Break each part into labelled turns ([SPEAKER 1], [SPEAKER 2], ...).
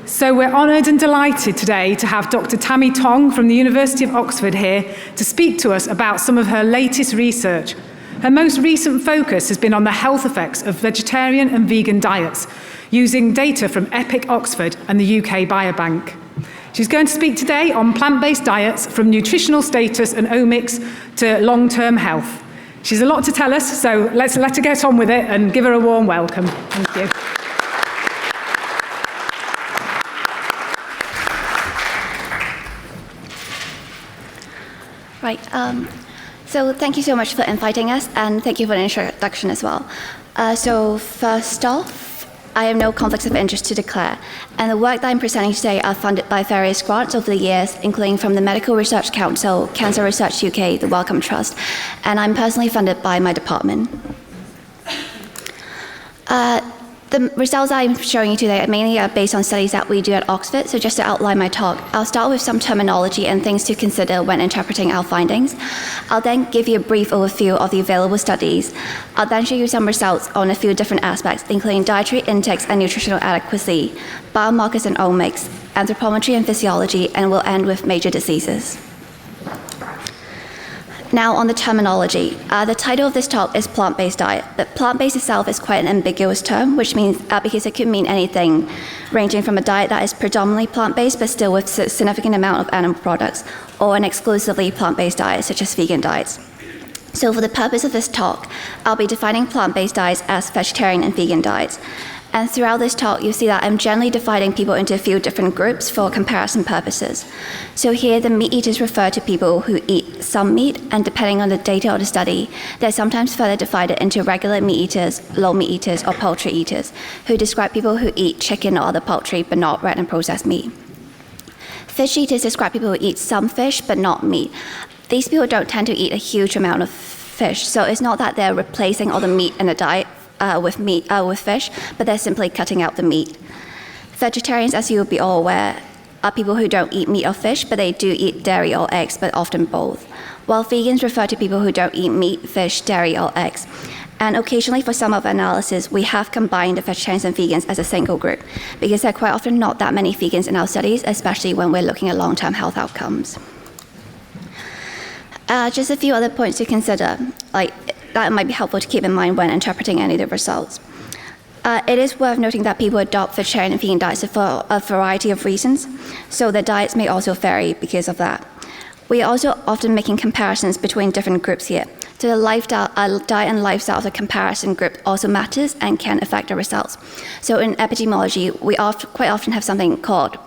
[SPEAKER 1] So we're honoured and delighted today to have Dr. Tammy Tong from the University of Oxford here to speak to us about some of her latest research. Her most recent focus has been on the health effects of vegetarian and vegan diets, using data from EPIC Oxford and the UK Biobank. She's going to speak today on plant-based diets from nutritional status and omics to long-term health. She's a lot to tell us, so let's let her get on with it and give her a warm welcome. Thank you.
[SPEAKER 2] Right. So thank you so much for inviting us, and thank you for the introduction as well. So first off, I have no conflicts of interest to declare, and the work that I'm presenting today are funded by various grants over the years, including from the Medical Research Council, Cancer Research UK, the Wellcome Trust, and I'm personally funded by my department. The results I'm showing you today mainly are based on studies that we do at Oxford, so just to outline my talk, I'll start with some terminology and things to consider when interpreting our findings. I'll then give you a brief overview of the available studies. I'll then show you some results on a few different aspects, including dietary intakes and nutritional adequacy, biomarkers and omics, anthropometry and physiology, and we'll end with major diseases. Now on the terminology, the title of this talk is plant-based diet, but plant-based itself is quite an ambiguous term, which means because it could mean anything, ranging from a diet that is predominantly plant-based but still with a significant amount of animal products, or an exclusively plant-based diet, such as vegan diets. So for the purpose of this talk, I'll be defining plant-based diets as vegetarian and vegan diets. And throughout this talk, you'll see that I'm generally dividing people into a few different groups for comparison purposes. So here, the meat eaters refer to people who eat some meat, and depending on the data of the study, they're sometimes further divided into regular meat eaters, low meat eaters, or poultry eaters, who describe people who eat chicken or other poultry, but not red and processed meat. Fish eaters describe people who eat some fish, but not meat. These people don't tend to eat a huge amount of fish, so it's not that they're replacing all the meat in a diet with fish, but they're simply cutting out the meat. Vegetarians, as you'll be all aware, are people who don't eat meat or fish, but they do eat dairy or eggs, but often both. While vegans refer to people who don't eat meat, fish, dairy, or eggs. And occasionally, for some of our analysis, we have combined the vegetarians and vegans as a single group, because there are quite often not that many vegans in our studies, especially when we're looking at long-term health outcomes. Just a few other points to consider, that might be helpful to keep in mind when interpreting any of the results. It is worth noting that people adopt vegetarian and vegan diets for a variety of reasons, so their diets may also vary because of that. We are also often making comparisons between different groups here, so the diet and lifestyle of the comparison group also matters and can affect the results. So in epidemiology, we quite often have something called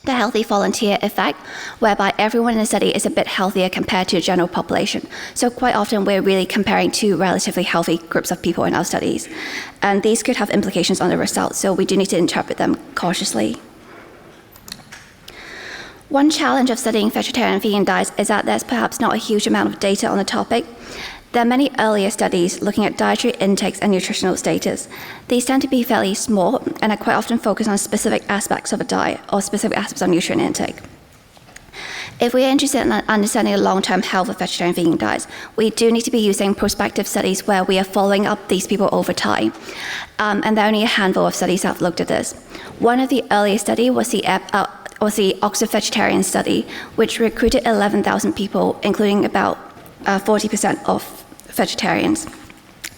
[SPEAKER 2] the healthy volunteer effect, whereby everyone in the study is a bit healthier compared to the general population. So quite often we're really comparing two relatively healthy groups of people in our studies. And these could have implications on the results, so we do need to interpret them cautiously. One challenge of studying vegetarian and vegan diets is that there's perhaps not a huge amount of data on the topic. There are many earlier studies looking at dietary intakes and nutritional status. These tend to be fairly small and are quite often focused on specific aspects of a diet or specific aspects of nutrient intake. If we are interested in understanding the long-term health of vegetarian and vegan diets, we do need to be using prospective studies where we are following up these people over time. And there are only a handful of studies that have looked at this. One of the earliest studies was the Oxford Vegetarian Study, which recruited 11,000 people, including about 40% of vegetarians.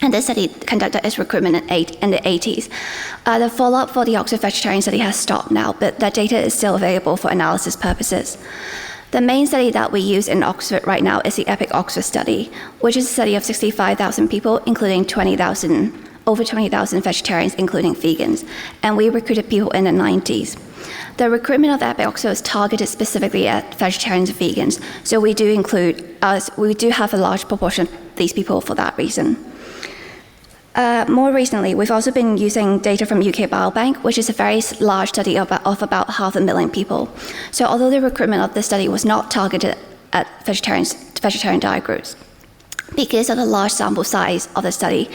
[SPEAKER 2] And this study conducted its recruitment in the 80s. The follow-up for the Oxford Vegetarian Study has stopped now, but that data is still available for analysis purposes. The main study that we use in Oxford right now is the EPIC Oxford study, which is a study of 65,000 people, including over 20,000 vegetarians, including vegans. And we recruited people in the 90s. The recruitment of EPIC Oxford is targeted specifically at vegetarians and vegans, so we do have a large proportion of these people for that reason. More recently, we've also been using data from UK Biobank, which is a very large study of about 500,000 people. So although the recruitment of this study was not targeted at vegetarian diet groups, because of the large sample size of the study,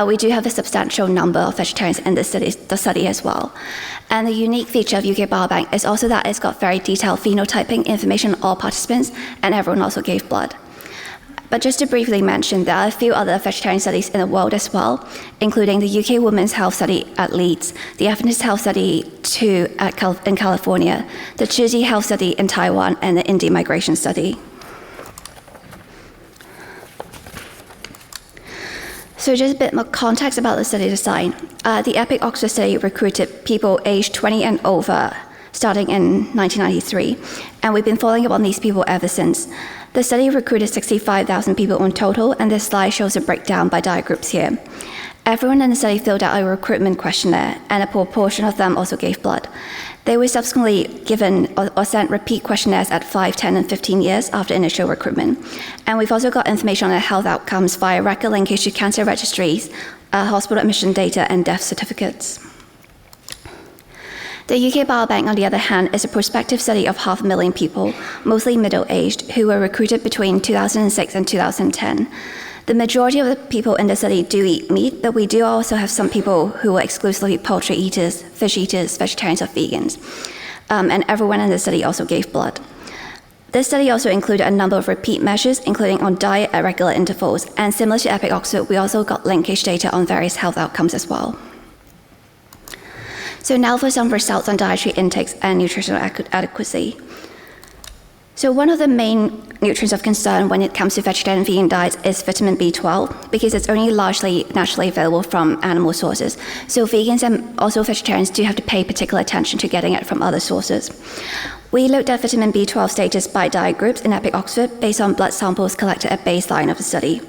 [SPEAKER 2] we do have a substantial number of vegetarians in the study as well. And the unique feature of UK Biobank is also that it's got very detailed phenotyping information on all participants, and everyone also gave blood. But just to briefly mention, there are a few other vegetarian studies in the world as well, including the UK Women's Health Study at Leeds, the Adventist Health Study in California, the Chuzhi Health Study in Taiwan, and the Indian Migration Study. So just a bit more context about the study design. The EPIC Oxford study recruited people aged 20 and over, starting in 1993, and we've been following up on these people ever since. The study recruited 65,000 people in total, and this slide shows a breakdown by diet groups here. Everyone in the study filled out a recruitment questionnaire, and a proportion of them also gave blood. They were subsequently given or sent repeat questionnaires at 5, 10, and 15 years after initial recruitment. And we've also got information on their health outcomes via record linkage to cancer registries, hospital admission data, and death certificates. The UK Biobank, on the other hand, is a prospective study of 500,000 people, mostly middle-aged, who were recruited between 2006 and 2010. The majority of the people in the study do eat meat, but we do also have some people who are exclusively poultry eaters, fish eaters, vegetarians, or vegans. And everyone in the study also gave blood. This study also included a number of repeat measures, including on diet at regular intervals, and similar to EPIC Oxford, we also got linkage data on various health outcomes as well. So now for some results on dietary intakes and nutritional adequacy. So one of the main nutrients of concern when it comes to vegetarian and vegan diets is vitamin B12, because it's only largely naturally available from animal sources. So vegans and also vegetarians do have to pay particular attention to getting it from other sources. We looked at vitamin B12 status by diet groups in EPIC Oxford based on blood samples collected at baseline of the study.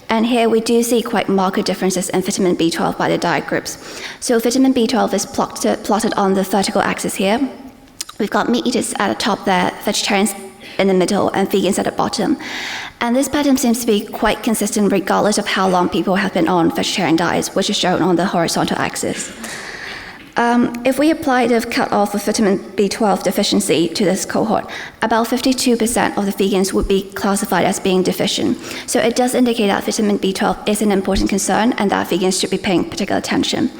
[SPEAKER 2] And here we do see quite marked differences in vitamin B12 by the diet groups. So vitamin B12 is plotted on the vertical axis here. We've got meat eaters at the top there, vegetarians in the middle, and vegans at the bottom. And this pattern seems to be quite consistent regardless of how long people have been on vegetarian diets, which is shown on the horizontal axis. If we apply the cutoff of vitamin B12 deficiency to this cohort, about 52% of the vegans would be classified as being deficient. So it does indicate that vitamin B12 is an important concern and that vegans should be paying particular attention.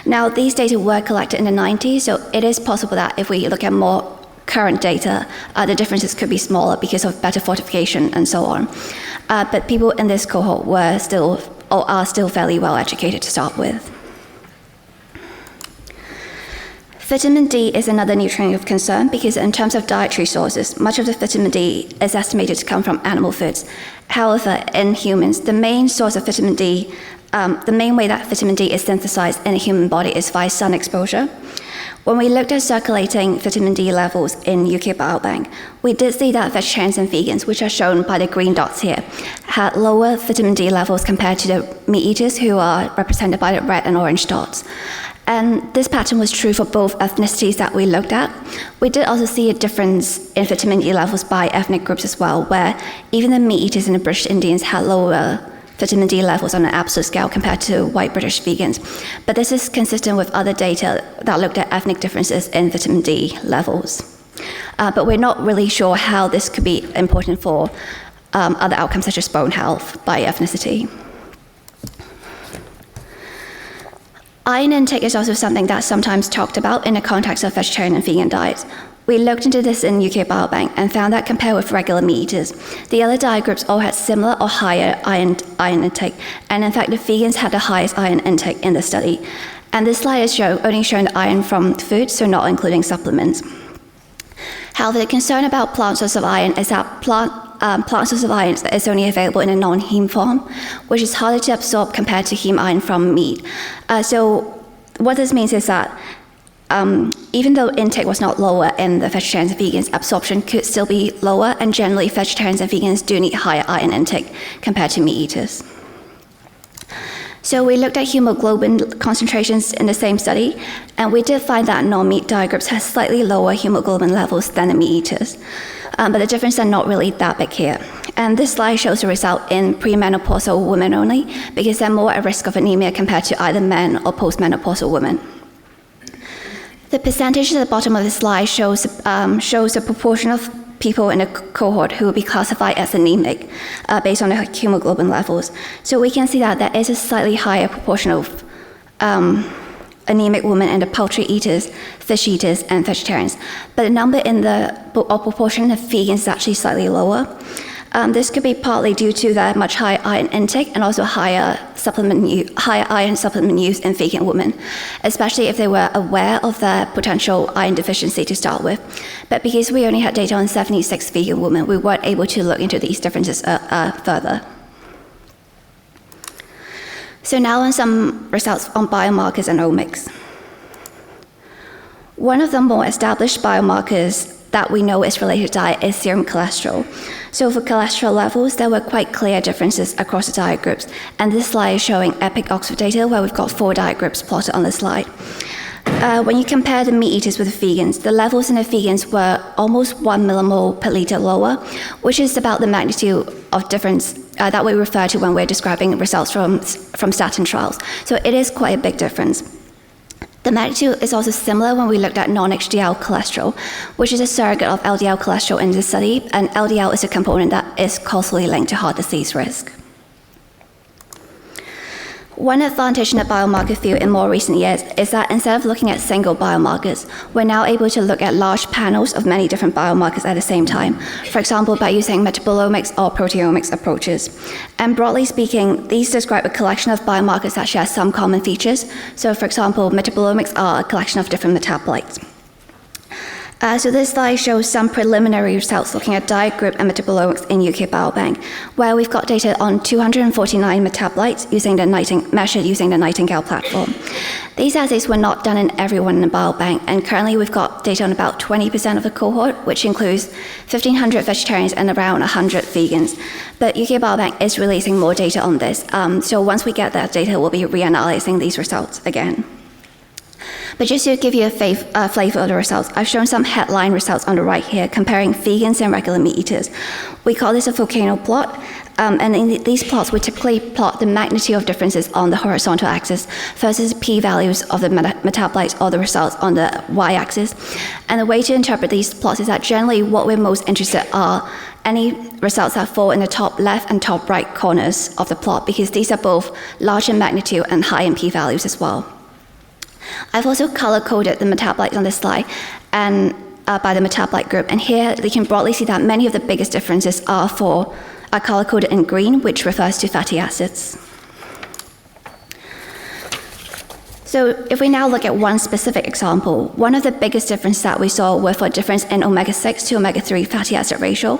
[SPEAKER 2] Now, these data were collected in the 90s, so it is possible that if we look at more current data, the differences could be smaller because of better fortification and so on. But people in this cohort were still, or are still fairly well educated to start with. Vitamin D is another nutrient of concern because in terms of dietary sources, much of the vitamin D is estimated to come from animal foods. However, in humans, the main source of vitamin D, the main way that vitamin D is synthesized in the human body is via sun exposure. When we looked at circulating vitamin D levels in UK Biobank, we did see that vegetarians and vegans, which are shown by the green dots here, had lower vitamin D levels compared to the meat eaters who are represented by the red and orange dots. And this pattern was true for both ethnicities that we looked at. We did also see a difference in vitamin D levels by ethnic groups as well, where even the meat eaters and the British Indians had lower vitamin D levels on an absolute scale compared to white British vegans. But this is consistent with other data that looked at ethnic differences in vitamin D levels. But we're not really sure how this could be important for other outcomes such as bone health by ethnicity. Iron intake is also something that's sometimes talked about in the context of vegetarian and vegan diets. We looked into this in UK Biobank and found that compared with regular meat eaters, the other diet groups all had similar or higher iron intake, and in fact the vegans had the highest iron intake in the study. And this slide is only showing the iron from food, so not including supplements. However, the concern about plant source of iron is that plant source of iron is only available in a non-heme form, which is harder to absorb compared to heme iron from meat. So what this means is that even though intake was not lower in the vegetarians and vegans, absorption could still be lower, and generally vegetarians and vegans do need higher iron intake compared to meat eaters. So we looked at hemoglobin concentrations in the same study, and we did find that non-meat diet groups had slightly lower hemoglobin levels than the meat eaters. But the differences are not really that big here. And this slide shows the result in premenopausal women only, because they're more at risk of anemia compared to either men or postmenopausal women. The percentage at the bottom of the slide shows the proportion of people in a cohort who will be classified as anemic based on their hemoglobin levels. So we can see that there is a slightly higher proportion of anemic women in the poultry eaters, fish eaters, and vegetarians. But the number in the proportion of vegans is actually slightly lower. This could be partly due to the much higher iron intake and also higher iron supplement use in vegan women, especially if they were aware of their potential iron deficiency to start with. But because we only had data on 76 vegan women, we weren't able to look into these differences further. So now on some results on biomarkers and omics. One of the more established biomarkers that we know is related to diet is serum cholesterol. So for cholesterol levels, there were quite clear differences across the diet groups. And this slide is showing EPIC Oxford data where we've got 4 diet groups plotted on the slide. When you compare the meat eaters with the vegans, the levels in the vegans were almost 1 millimole per liter lower, which is about the magnitude of difference that we refer to when we're describing results from statin trials. So it is quite a big difference. The magnitude is also similar when we looked at non-HDL cholesterol, which is a surrogate of LDL cholesterol in this study, and LDL is a component that is causally linked to heart disease risk. One advantage in the biomarker field in more recent years is that instead of looking at single biomarkers, we're now able to look at large panels of many different biomarkers at the same time, for example, by using metabolomics or proteomics approaches. And broadly speaking, these describe a collection of biomarkers that share some common features. So for example, metabolomics are a collection of different metabolites. So this slide shows some preliminary results looking at diet group and metabolomics in UK Biobank, where we've got data on 249 metabolites measured using the Nightingale platform. These assays were not done in everyone in the biobank, and currently we've got data on about 20% of the cohort, which includes 1,500 vegetarians and around 100 vegans. But UK Biobank is releasing more data on this, so once we get that data, we'll be reanalyzing these results again. But just to give you a flavor of the results, I've shown some headline results on the right here comparing vegans and regular meat eaters. We call this a volcano plot, and in these plots we typically plot the magnitude of differences on the horizontal axis versus p-values of the metabolites or the results on the y-axis. And the way to interpret these plots is that generally what we're most interested are any results that fall in the top left and top right corners of the plot, because these are both large in magnitude and high in p-values as well. I've also color-coded the metabolites on this slide and by the metabolite group, and here you can broadly see that many of the biggest differences are color-coded in green, which refers to fatty acids. So if we now look at one specific example, one of the biggest differences that we saw were for difference in omega-6 to omega-3 fatty acid ratio,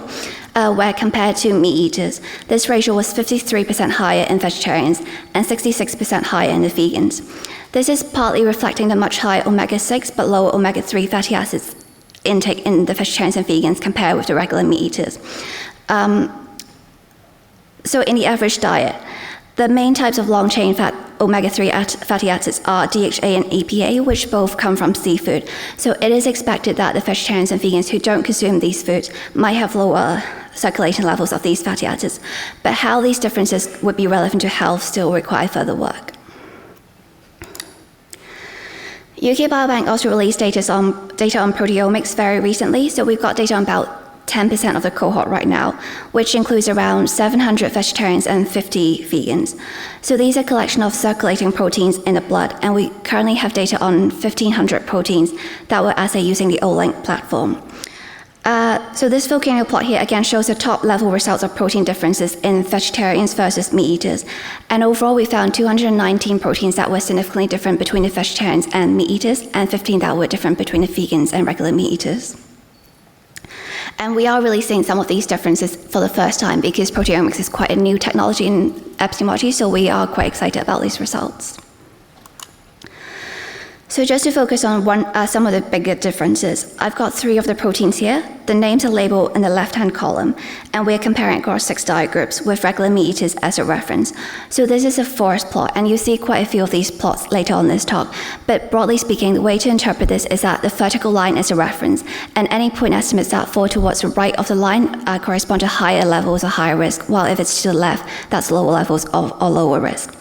[SPEAKER 2] where compared to meat eaters, this ratio was 53% higher in vegetarians and 66% higher in the vegans. This is partly reflecting the much higher omega-6 but lower omega-3 fatty acids intake in the vegetarians and vegans compared with the regular meat eaters. So in the average diet, the main types of long-chain omega-3 fatty acids are DHA and EPA, which both come from seafood. So it is expected that the vegetarians and vegans who don't consume these foods might have lower circulation levels of these fatty acids. But how these differences would be relevant to health still require further work. UK Biobank also released data on proteomics very recently, so we've got data on about 10% of the cohort right now, which includes around 700 vegetarians and 50 vegans. So these are a collection of circulating proteins in the blood, and we currently have data on 1,500 proteins that were assayed using the Olink platform. So this volcano plot here again shows the top level results of protein differences in vegetarians versus meat eaters. And overall we found 219 proteins that were significantly different between the vegetarians and meat eaters, and 15 that were different between the vegans and regular meat eaters. And we are really seeing some of these differences for the first time because proteomics is quite a new technology in epidemiology, so we are quite excited about these results. So just to focus on some of the bigger differences, I've got 3 of the proteins here. The names are labeled in the left-hand column, and we're comparing across 6 diet groups with regular meat eaters as a reference. So this is a forest plot, and you see quite a few of these plots later on this talk. But broadly speaking, the way to interpret this is that the vertical line is a reference, and any point estimates that fall towards the right of the line correspond to higher levels of higher risk, while if it's to the left, that's lower levels of or lower risk.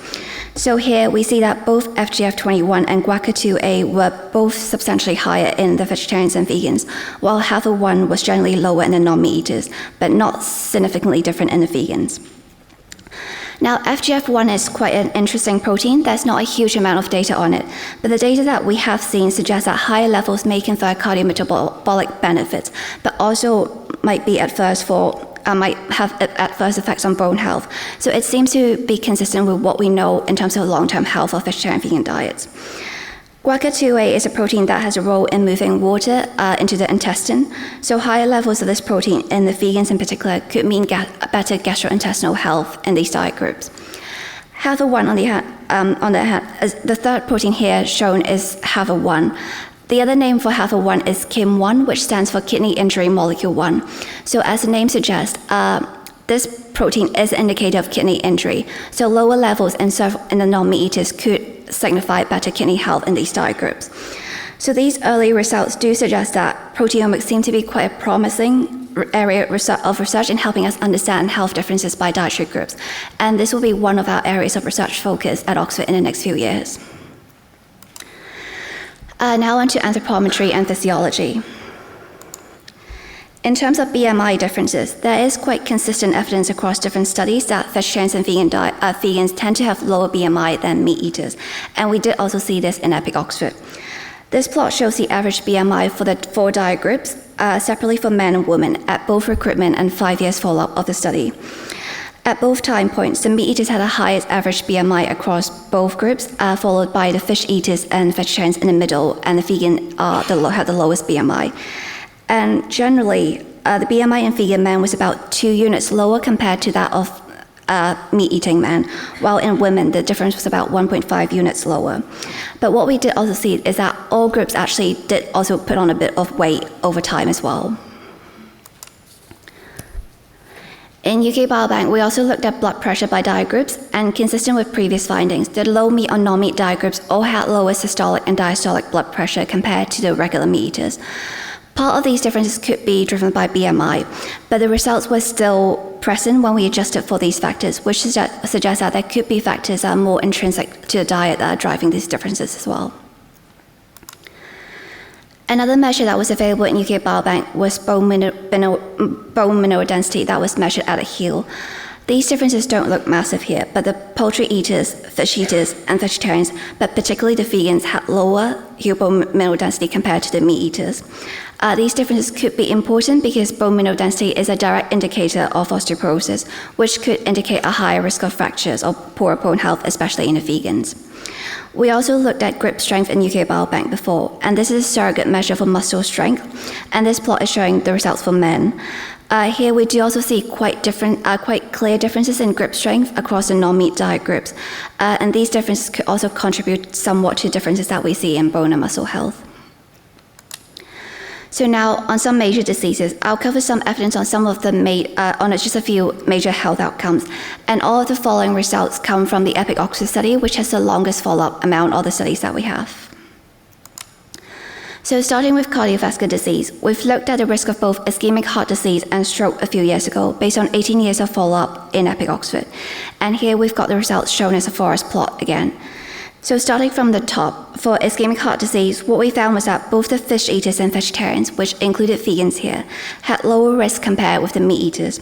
[SPEAKER 2] So here we see that both FGF21 and GUACA2A were both substantially higher in the vegetarians and vegans, while HAVA1 was generally lower in the non-meat eaters, but not significantly different in the vegans. Now, FGF1 is quite an interesting protein. There's not a huge amount of data on it, but the data that we have seen suggests that higher levels may confer cardiometabolic benefits, but also might be adverse for might have adverse effects on bone health. So it seems to be consistent with what we know in terms of long-term health of vegetarian vegan diets. Guaca2A is a protein that has a role in moving water into the intestine. So higher levels of this protein in the vegans in particular could mean better gastrointestinal health in these diet groups. HAVA1 on the hand, the third protein here shown is HAVA1. The other name for HAVA1 is KIM1, which stands for kidney injury molecule 1. So as the name suggests, this protein is an indicator of kidney injury. So lower levels in the non-meat eaters could signify better kidney health in these diet groups. So these early results do suggest that proteomics seem to be quite a promising area of research in helping us understand health differences by dietary groups. And this will be one of our areas of research focus at Oxford in the next few years. Now on to anthropometry and physiology. In terms of BMI differences, there is quite consistent evidence across different studies that vegetarians and vegans tend to have lower BMI than meat eaters, and we did also see this in EPIC Oxford. This plot shows the average BMI for the 4 diet groups, separately for men and women, at both recruitment and 5 years follow-up of the study. At both time points, the meat eaters had the highest average BMI across both groups, followed by the fish eaters and vegetarians in the middle, and the vegan had the lowest BMI. And generally, the BMI in vegan men was about 2 units lower compared to that of meat-eating men, while in women, the difference was about 1.5 units lower. But what we did also see is that all groups actually did also put on a bit of weight over time as well. In UK Biobank, we also looked at blood pressure by diet groups, and consistent with previous findings, the low meat or non-meat diet groups all had lower systolic and diastolic blood pressure compared to the regular meat eaters. Part of these differences could be driven by BMI, but the results were still present when we adjusted for these factors, which suggests that there could be factors that are more intrinsic to the diet that are driving these differences as well. Another measure that was available in UK Biobank was bone mineral density that was measured at a heel. These differences don't look massive here, but the poultry eaters, fish eaters, and vegetarians, but particularly the vegans, had lower heel bone mineral density compared to the meat eaters. These differences could be important because bone mineral density is a direct indicator of osteoporosis, which could indicate a higher risk of fractures or poor bone health, especially in the vegans. We also looked at grip strength in UK Biobank before, and this is a surrogate measure for muscle strength, and this plot is showing the results for men. Here we do also see quite clear differences in grip strength across the non-meat diet groups, and these differences could also contribute somewhat to differences that we see in bone and muscle health. So now on some major diseases, I'll cover some evidence on some of the just a few major health outcomes, and all of the following results come from the EPIC Oxford study, which has the longest follow-up among all the studies that we have. So starting with cardiovascular disease, we've looked at the risk of both ischemic heart disease and stroke a few years ago based on 18 years of follow-up in EPIC Oxford. And here we've got the results shown as a forest plot again. So starting from the top, for ischemic heart disease, what we found was that both the fish eaters and vegetarians, which included vegans here, had lower risk compared with the meat eaters.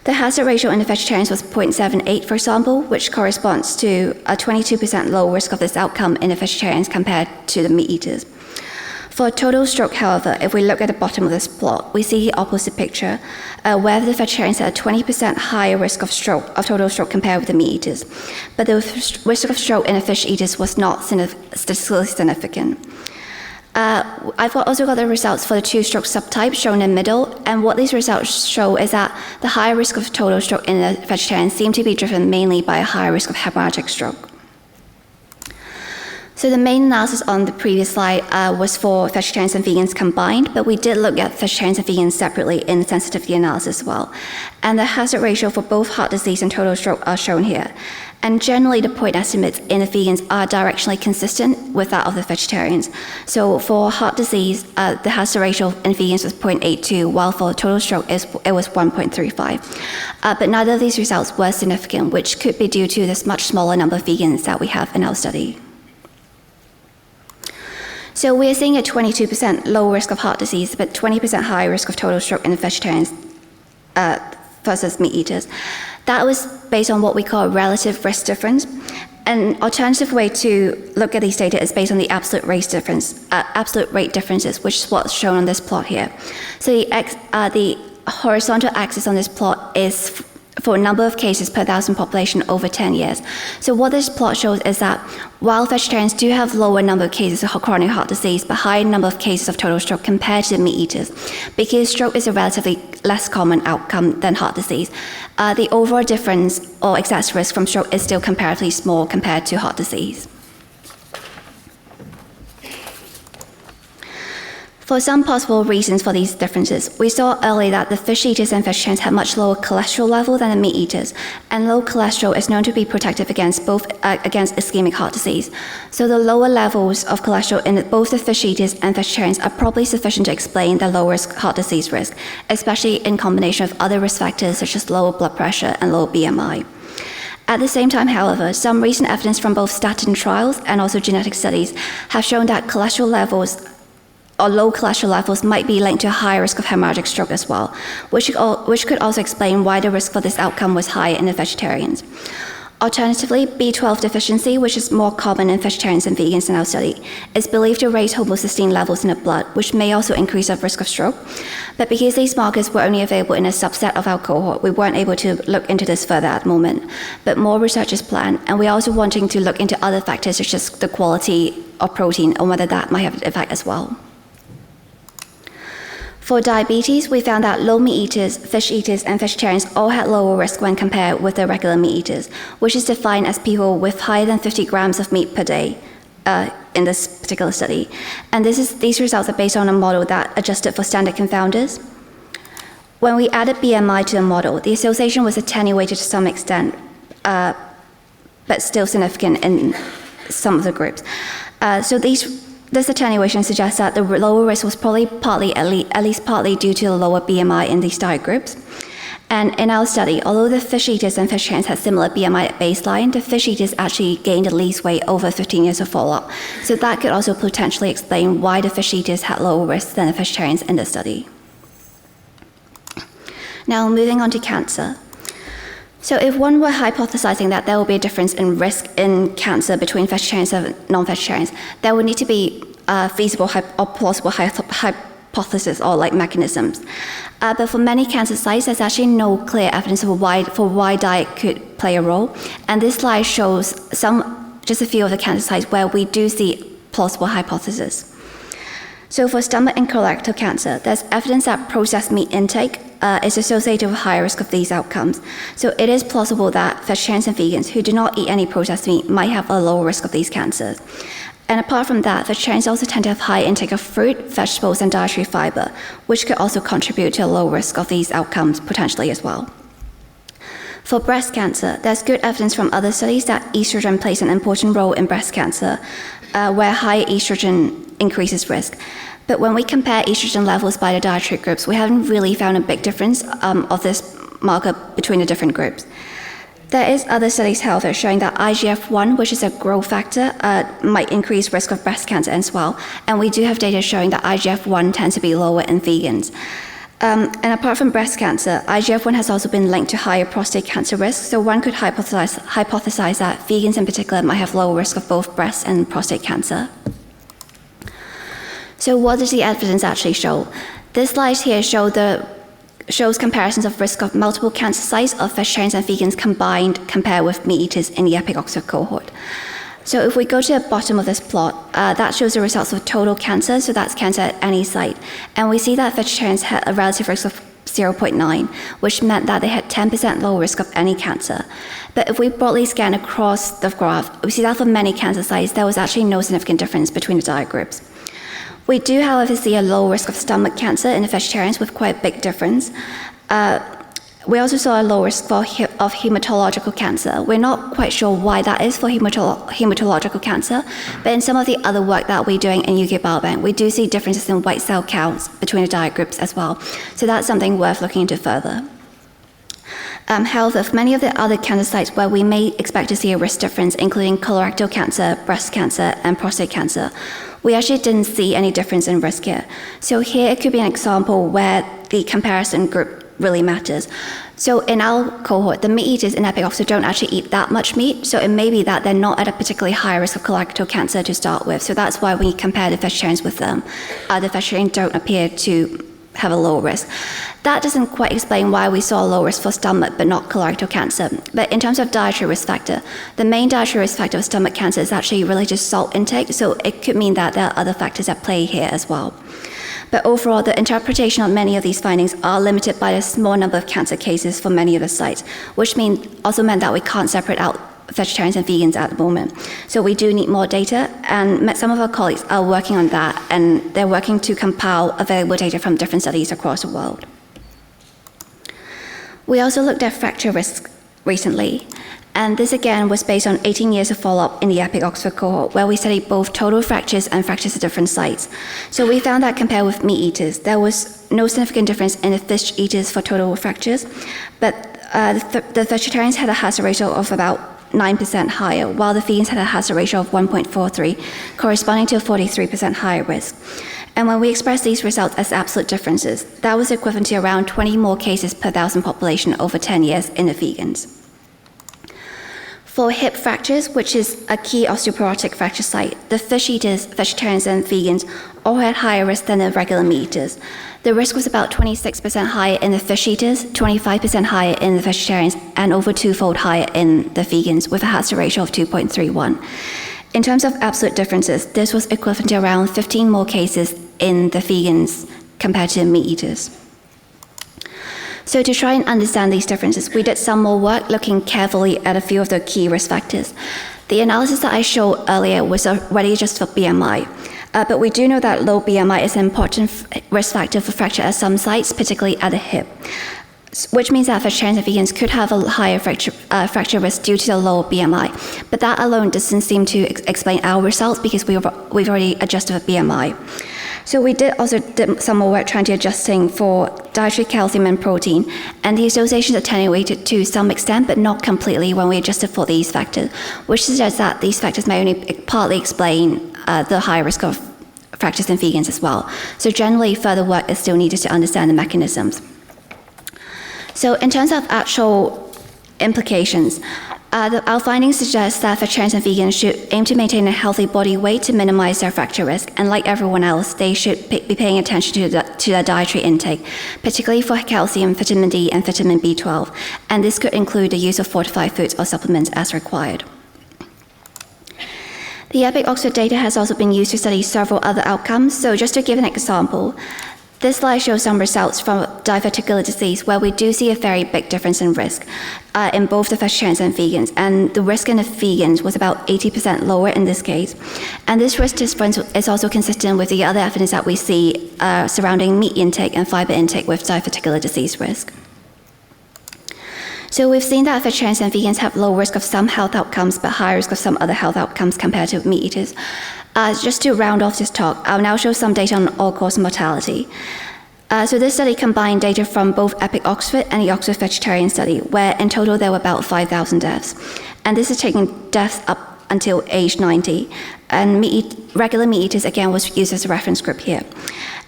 [SPEAKER 2] The hazard ratio in the vegetarians was 0.78, for example, which corresponds to a 22% low risk of this outcome in the vegetarians compared to the meat eaters. For total stroke, however, if we look at the bottom of this plot, we see the opposite picture, where the vegetarians had a 20% higher risk of total stroke compared with the meat eaters. But the risk of stroke in the fish eaters was not statistically significant. I've also got the results for the 2 stroke subtypes shown in the middle, and what these results show is that the higher risk of total stroke in the vegetarians seem to be driven mainly by a higher risk of hemorrhagic stroke. So the main analysis on the previous slide was for vegetarians and vegans combined, but we did look at vegetarians and vegans separately in the sensitivity analysis as well. And the hazard ratio for both heart disease and total stroke are shown here. And generally, the point estimates in the vegans are directionally consistent with that of the vegetarians. So for heart disease, the hazard ratio in vegans was 0.82, while for total stroke, it was 1.35. But neither of these results were significant, which could be due to this much smaller number of vegans that we have in our study. So we're seeing a 22% low risk of heart disease, but 20% high risk of total stroke in the vegetarians versus meat eaters. That was based on what we call a relative risk difference. An alternative way to look at these data is based on the absolute rate differences, which is what's shown on this plot here. So the horizontal axis on this plot is for a number of cases per 1,000 population over 10 years. So what this plot shows is that while vegetarians do have lower number of cases of chronic heart disease, but higher number of cases of total stroke compared to meat eaters, because stroke is a relatively less common outcome than heart disease, the overall difference or excess risk from stroke is still comparatively small compared to heart disease. For some possible reasons for these differences, we saw earlier that the fish eaters and vegetarians had much lower cholesterol level than the meat eaters, and low cholesterol is known to be protective against ischemic heart disease. So the lower levels of cholesterol in both the fish eaters and vegetarians are probably sufficient to explain the lower heart disease risk, especially in combination with other risk factors such as lower blood pressure and low BMI. At the same time, however, some recent evidence from both statin trials and also genetic studies have shown that cholesterol levels or low cholesterol levels might be linked to a higher risk of hemorrhagic stroke as well, which could also explain why the risk for this outcome was higher in the vegetarians. Alternatively, B12 deficiency, which is more common in vegetarians and vegans in our study, is believed to raise homocysteine levels in the blood, which may also increase the risk of stroke. But because these markers were only available in a subset of our cohort, we weren't able to look into this further at the moment. But more research is planned, and we're also wanting to look into other factors such as the quality of protein and whether that might have an effect as well. For diabetes, we found that low meat eaters, fish eaters, and vegetarians all had lower risk when compared with the regular meat eaters, which is defined as people with higher than 50 grams of meat per day in this particular study. And these results are based on a model that adjusted for standard confounders. When we added BMI to the model, the association was attenuated to some extent, but still significant in some of the groups. This attenuation suggests that the lower risk was probably at least partly due to the lower BMI in these diet groups. And in our study, although the fish eaters and vegetarians had similar BMI at baseline, the fish eaters actually gained the least weight over 15 years of follow-up. So that could also potentially explain why the fish eaters had lower risk than the vegetarians in the study. Now, moving on to cancer. So if one were hypothesizing that there will be a difference in risk in cancer between vegetarians and non-vegetarians, there would need to be feasible or plausible hypotheses or like mechanisms. But for many cancer sites, there's actually no clear evidence for why diet could play a role. And this slide shows just a few of the cancer sites where we do see plausible hypotheses. So for stomach and colorectal cancer, there's evidence that processed meat intake is associated with higher risk of these outcomes. So it is plausible that vegetarians and vegans who do not eat any processed meat might have a lower risk of these cancers. And apart from that, vegetarians also tend to have high intake of fruit, vegetables, and dietary fiber, which could also contribute to a low risk of these outcomes potentially as well. For breast cancer, there's good evidence from other studies that estrogen plays an important role in breast cancer, where high estrogen increases risk. But when we compare estrogen levels by the dietary groups, we haven't really found a big difference of this marker between the different groups. There is other studies, however, showing that IGF-1, which is a growth factor, might increase risk of breast cancer as well. And we do have data showing that IGF-1 tends to be lower in vegans. And apart from breast cancer, IGF-1 has also been linked to higher prostate cancer risk. So one could hypothesize that vegans in particular might have lower risk of both breast and prostate cancer. So what does the evidence actually show? This slide here shows comparisons of risk of multiple cancer sites of vegetarians and vegans combined compared with meat eaters in the EPIC Oxford cohort. So if we go to the bottom of this plot, that shows the results of total cancer, so that's cancer at any site. And we see that vegetarians had a relative risk of 0.9, which meant that they had 10% lower risk of any cancer. But if we broadly scan across the graph, we see that for many cancer sites, there was actually no significant difference between the diet groups. We do, however, see a low risk of stomach cancer in the vegetarians with quite a big difference. We also saw a low risk of hematological cancer. We're not quite sure why that is for hematological cancer, but in some of the other work that we're doing in UK Biobank, we do see differences in white cell counts between the diet groups as well. So that's something worth looking into further. However, for many of the other cancer sites where we may expect to see a risk difference, including colorectal cancer, breast cancer, and prostate cancer, we actually didn't see any difference in risk here. So here it could be an example where the comparison group really matters. So in our cohort, the meat eaters in EPIC Oxford don't actually eat that much meat, so it may be that they're not at a particularly high risk of colorectal cancer to start with. So that's why when you compare the vegetarians with them, the vegetarians don't appear to have a low risk. That doesn't quite explain why we saw a low risk for stomach but not colorectal cancer. But in terms of dietary risk factor, the main dietary risk factor of stomach cancer is actually related to salt intake, so it could mean that there are other factors at play here as well. But overall, the interpretation of many of these findings are limited by the small number of cancer cases for many of the sites, which also meant that we can't separate out vegetarians and vegans at the moment. So we do need more data, and some of our colleagues are working on that, and they're working to compile available data from different studies across the world. We also looked at fracture risk recently, and this again was based on 18 years of follow-up in the EPIC Oxford cohort, where we studied both total fractures and fractures at different sites. So we found that compared with meat eaters, there was no significant difference in the fish eaters for total fractures, but the vegetarians had a hazard ratio of about 9% higher, while the vegans had a hazard ratio of 1.43, corresponding to a 43% higher risk. And when we express these results as absolute differences, that was equivalent to around 20 more cases per 1,000 population over 10 years in the vegans. For hip fractures, which is a key osteoporotic fracture site, the fish eaters, vegetarians, and vegans all had higher risk than the regular meat eaters. The risk was about 26% higher in the fish eaters, 25% higher in the vegetarians, and over twofold higher in the vegans, with a hazard ratio of 2.31. In terms of absolute differences, this was equivalent to around 15 more cases in the vegans compared to the meat eaters. So to try and understand these differences, we did some more work looking carefully at a few of the key risk factors. The analysis that I showed earlier was already just for BMI, but we do know that low BMI is an important risk factor for fracture at some sites, particularly at the hip, which means that vegetarians and vegans could have a higher fracture risk due to the low BMI. But that alone doesn't seem to explain our results because we've already adjusted for BMI. So we also did some more work trying to adjusting for dietary calcium and protein, and the association is attenuated to some extent, but not completely when we adjusted for these factors, which suggests that these factors may only partly explain the high risk of fractures in vegans as well. So generally, further work is still needed to understand the mechanisms. So in terms of actual implications, our findings suggest that vegetarians and vegans should aim to maintain a healthy body weight to minimize their fracture risk, and like everyone else, they should be paying attention to their dietary intake, particularly for calcium, vitamin D, and vitamin B12, and this could include the use of fortified foods or supplements as required. The EPIC Oxford data has also been used to study several other outcomes, so just to give an example, this slide shows some results from diverticular disease where we do see a very big difference in risk in both the vegetarians and vegans, and the risk in the vegans was about 80% lower in this case. And this risk difference is also consistent with the other evidence that we see surrounding meat intake and fiber intake with diverticular disease risk. So we've seen that vegetarians and vegans have low risk of some health outcomes, but high risk of some other health outcomes compared to meat eaters. Just to round off this talk, I'll now show some data on all-cause mortality. So this study combined data from both EPIC Oxford and the Oxford Vegetarian Study, where in total there were about 5,000 deaths. And this is taking deaths up until age 90. And regular meat eaters, again, was used as a reference group here.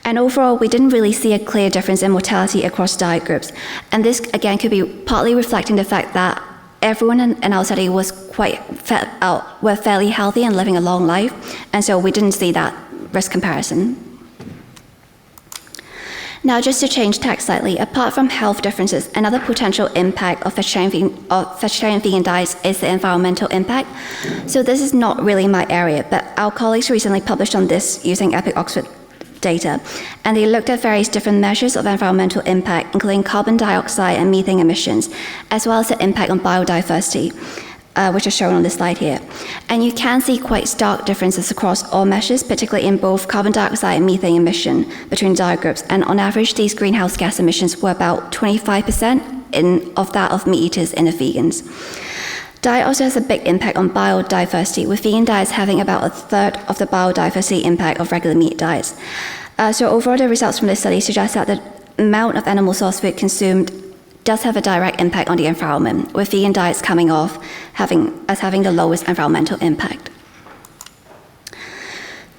[SPEAKER 2] And overall, we didn't really see a clear difference in mortality across diet groups. And this, again, could be partly reflecting the fact that everyone in our study was were fairly healthy and living a long life, and so we didn't see that risk comparison. Now, just to change tack slightly, apart from health differences, another potential impact of vegetarian vegan diets is the environmental impact. So this is not really my area, but our colleagues recently published on this using EPIC Oxford data, and they looked at various different measures of environmental impact, including carbon dioxide and methane emissions, as well as the impact on biodiversity, which is shown on this slide here. And you can see quite stark differences across all measures, particularly in both carbon dioxide and methane emission between diet groups, and on average, these greenhouse gas emissions were about 25% of that of meat eaters in the vegans. Diet also has a big impact on biodiversity, with vegan diets having about a third of the biodiversity impact of regular meat diets. So overall, the results from this study suggest that the amount of animal source food consumed does have a direct impact on the environment, with vegan diets coming off as having the lowest environmental impact.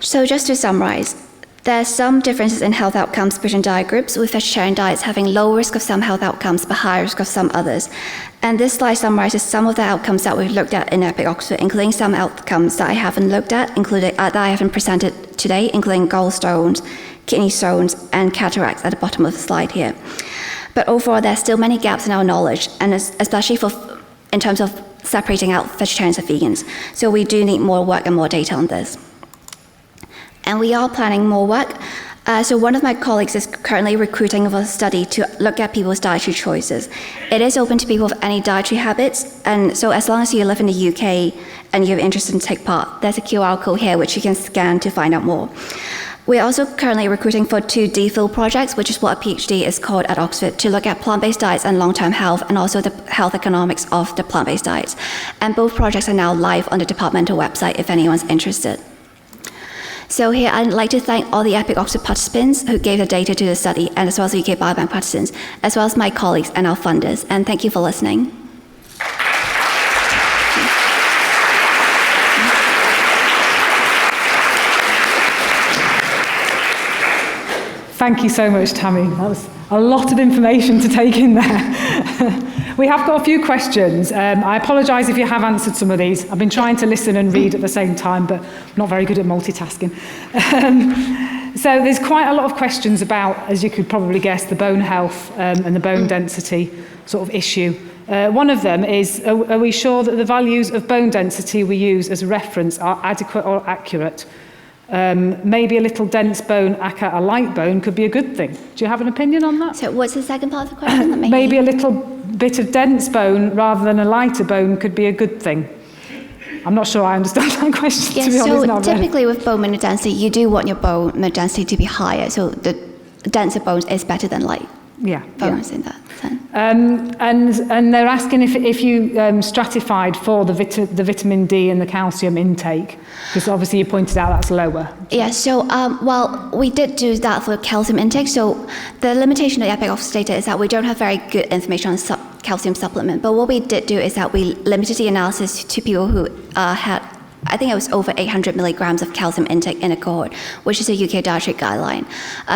[SPEAKER 2] So just to summarize, there are some differences in health outcomes between diet groups, with vegetarian diets having low risk of some health outcomes but high risk of some others. And this slide summarizes some of the outcomes that we've looked at in EPIC Oxford, including some outcomes that I haven't looked at, that I haven't presented today, including gallstones, kidney stones, and cataracts at the bottom of the slide here. But overall, there are still many gaps in our knowledge, and especially in terms of separating out vegetarians and vegans. So we do need more work and more data on this. And we are planning more work. So one of my colleagues is currently recruiting for a study to look at people's dietary choices. It is open to people with any dietary habits, and so as long as you live in the UK and you're interested in take part, there's a QR code here which you can scan to find out more. We're also currently recruiting for 2 DPhil projects, which is what a PhD is called at Oxford, to look at plant-based diets and long-term health, and also the health economics of the plant-based diets. And both projects are now live on the departmental website if anyone's interested. So here, I'd like to thank all the EPIC Oxford participants who gave the data to the study, and as well as the UK Biobank participants, as well as my colleagues and our funders. And thank you for listening.
[SPEAKER 1] Thank you so much, Tammy. That was a lot of information to take in there. We have got a few questions. I apologise if you have answered some of these. I've been trying to listen and read at the same time, but I'm not very good at multitasking. So there's quite a lot of questions about, as you could probably guess, the bone health and the bone density sort of issue. One of them is, are we sure that the values of bone density we use as a reference are adequate or accurate? Maybe a little dense bone, aka a light bone, could be a good thing. Do you have an opinion on that?
[SPEAKER 2] So what's the second part of the question?
[SPEAKER 1] Maybe a little bit of dense bone rather than a lighter bone could be a good thing. I'm not sure I understand that question, to be honest.
[SPEAKER 2] So typically with bone mineral density, you do want your bone mineral density to be higher. So the denser bones is better than light bones in that sense.
[SPEAKER 1] And they're asking if you stratified for the vitamin D and the calcium intake, because obviously you pointed out that's lower.
[SPEAKER 2] Yeah, so, well, we did do that for calcium intake. So the limitation of the EPIC Oxford data is that we don't have very good information on calcium supplement. But what we did do is that we limited the analysis to people who had, I think it was over 800 milligrams of calcium intake in a cohort, which is a UK dietary guideline.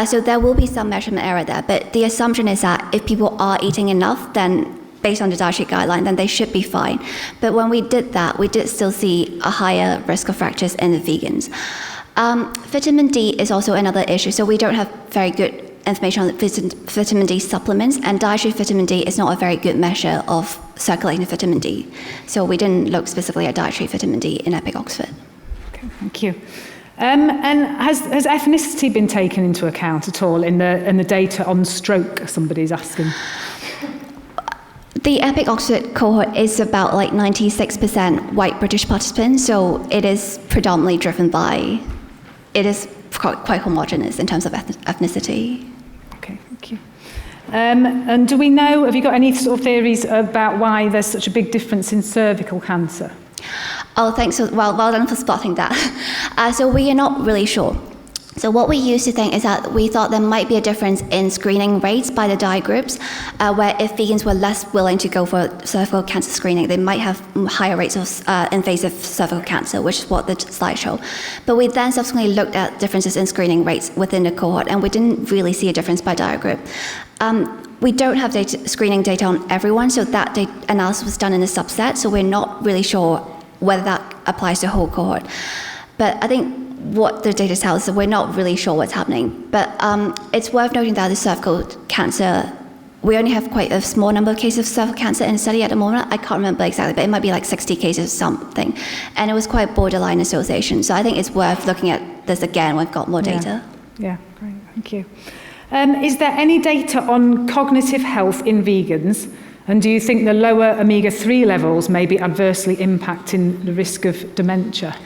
[SPEAKER 2] So there will be some measurement error there, but the assumption is that if people are eating enough, then based on the dietary guideline, then they should be fine. But when we did that, we did still see a higher risk of fractures in the vegans. Vitamin D is also another issue, so we don't have very good information on vitamin D supplements, and dietary vitamin D is not a very good measure of circulating vitamin D. So we didn't look specifically at dietary vitamin D in EPIC Oxford. Okay,
[SPEAKER 1] thank you. And has ethnicity been taken into account at all in the data on stroke, somebody's asking?
[SPEAKER 2] The EPIC Oxford cohort is about like 96% white British participants, so it is predominantly driven by, it is quite homogeneous in terms of ethnicity. Okay, thank you.
[SPEAKER 1] And do we know, have you got any sort of theories about why there's such a big difference in cervical cancer?
[SPEAKER 2] Oh, thanks. Well done for spotting that. So we are not really sure. So what we used to think is that we thought there might be a difference in screening rates by the diet groups, where if vegans were less willing to go for cervical cancer screening, they might have higher rates of invasive cervical cancer, which is what the slide showed. But we then subsequently looked at differences in screening rates within the cohort, and we didn't really see a difference by diet group. We don't have screening data on everyone, so that analysis was done in a subset, so we're not really sure whether that applies to the whole cohort. But I think what the data tells us is we're not really sure what's happening. But it's worth noting that the cervical cancer, we only have quite a small number of cases of cervical cancer in the study at the moment. I can't remember exactly, but it might be like 60 cases or something. And it was quite borderline association. So I think it's worth looking at this again when we've got more data.
[SPEAKER 1] Yeah, great, thank you. Is there any data on cognitive health in vegans? And do you think the lower omega-3 levels may be adversely impacting the risk of dementia?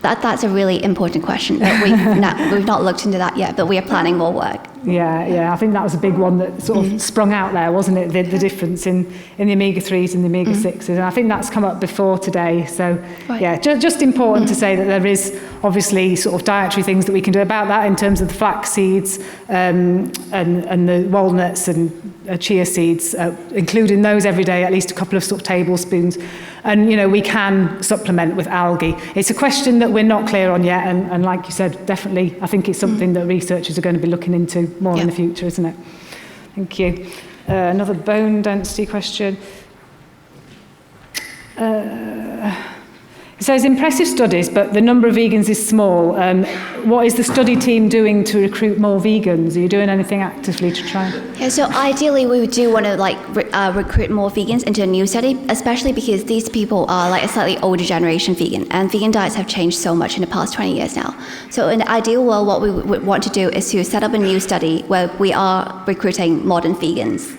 [SPEAKER 2] That's a really important question. We've not looked into that yet, but we are planning more work.
[SPEAKER 1] Yeah, I think that was a big one that sort of sprung out there, wasn't it? The difference in the omega-3s and the omega-6s. And I think that's come up before today. So, yeah, just important to say that there is obviously sort of dietary things that we can do about that in terms of the flax seeds and the walnuts and chia seeds, including those every day, at least a couple of sort of tablespoons. And, you know, we can supplement with algae. It's a question that we're not clear on yet. And like you said, definitely, I think it's something that researchers are going to be looking into more in the future, isn't it? Thank you. Another bone density question. Is It says impressive studies, but the number of vegans is small. What is the study team doing to recruit more vegans? Are you doing anything actively to try?
[SPEAKER 2] Yeah, so ideally we do want to recruit more vegans into a new study, especially because these people are like a slightly older generation vegan, and vegan diets have changed so much in the past 20 years now. So in the ideal world, what we would want to do is to set up a new study where we are recruiting modern vegans,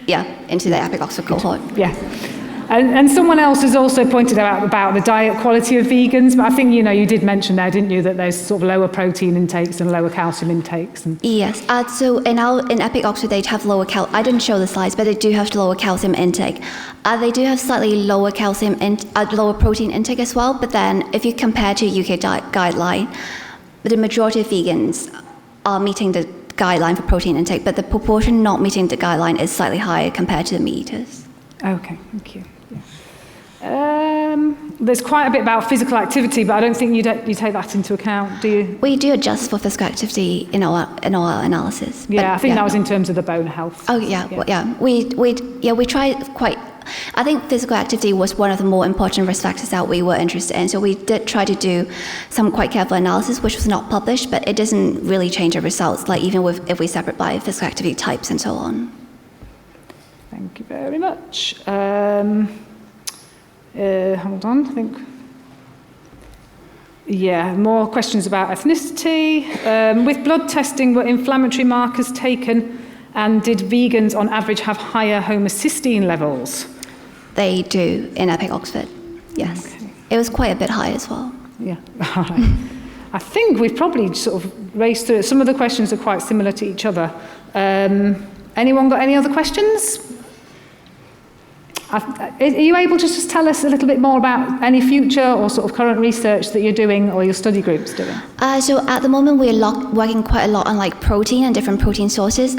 [SPEAKER 2] into the EPIC Oxford cohort.
[SPEAKER 1] Yeah. And someone else has also pointed out about the diet quality of vegans, but I think, you did mention there, didn't you, that there's sort of lower protein intakes and lower calcium intakes.
[SPEAKER 2] Yes, so in EPIC Oxford, they have lower I didn't show the slides, but they do have lower calcium intake. They do have slightly lower lower protein intake as well, but then if you compare to UK diet guideline, the majority of vegans are meeting the guideline for protein intake, but the proportion not meeting the guideline is slightly higher compared to the meat eaters.
[SPEAKER 1] Okay, thank you. There's quite a bit about physical activity, but I don't think you take that into account, do you?
[SPEAKER 2] We do adjust for physical activity in our analysis.
[SPEAKER 1] Yeah, I think that was in terms of the bone health.
[SPEAKER 2] Oh yeah. Well, yeah. We tried quite. I think physical activity was one of the more important risk factors that we were interested in. So we did try to do some quite careful analysis, which was not published, but it doesn't really change the results. Like even if we separate by physical activity types and so on.
[SPEAKER 1] Thank you very much. Hold on, I think. Yeah, more questions about ethnicity. With blood testing, were inflammatory markers taken, and did vegans on average have higher homocysteine levels?
[SPEAKER 2] They do in EPIC Oxford, yes. Okay. It was quite a bit high as well.
[SPEAKER 1] Yeah, I think we've probably sort of raced through it. Some of the questions are quite similar to each other. Anyone got any other questions? Are you able to just tell us a little bit more about any future or sort of current research that you're doing or your study group's doing? So
[SPEAKER 2] at the moment we're working quite a lot on like protein and different protein sources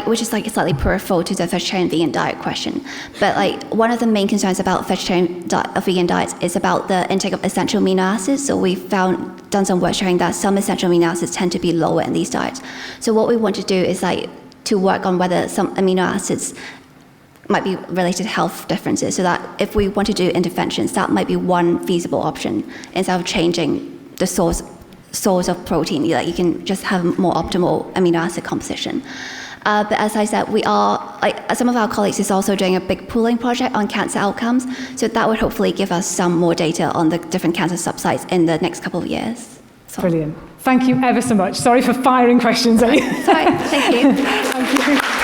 [SPEAKER 2] which is like slightly peripheral to the vegetarian vegan diet question. But like one of the main concerns about vegetarian vegan diets is about the intake of essential amino acids. So we've done some work showing that some essential amino acids tend to be lower in these diets. So what we want to do is to work on whether some amino acids might be related to health differences, so that if we want to do interventions, that might be one feasible option instead of changing the source of protein. You can just have more optimal amino acid composition. But as I said, we are, some of our colleagues is also doing a big pooling project on cancer outcomes, so that would hopefully give us some more data on the different cancer subsites in the next couple of years. So.
[SPEAKER 1] Brilliant. Thank you ever so much. Sorry for firing questions at you.
[SPEAKER 2] Sorry, thank you.
[SPEAKER 1] Thank you.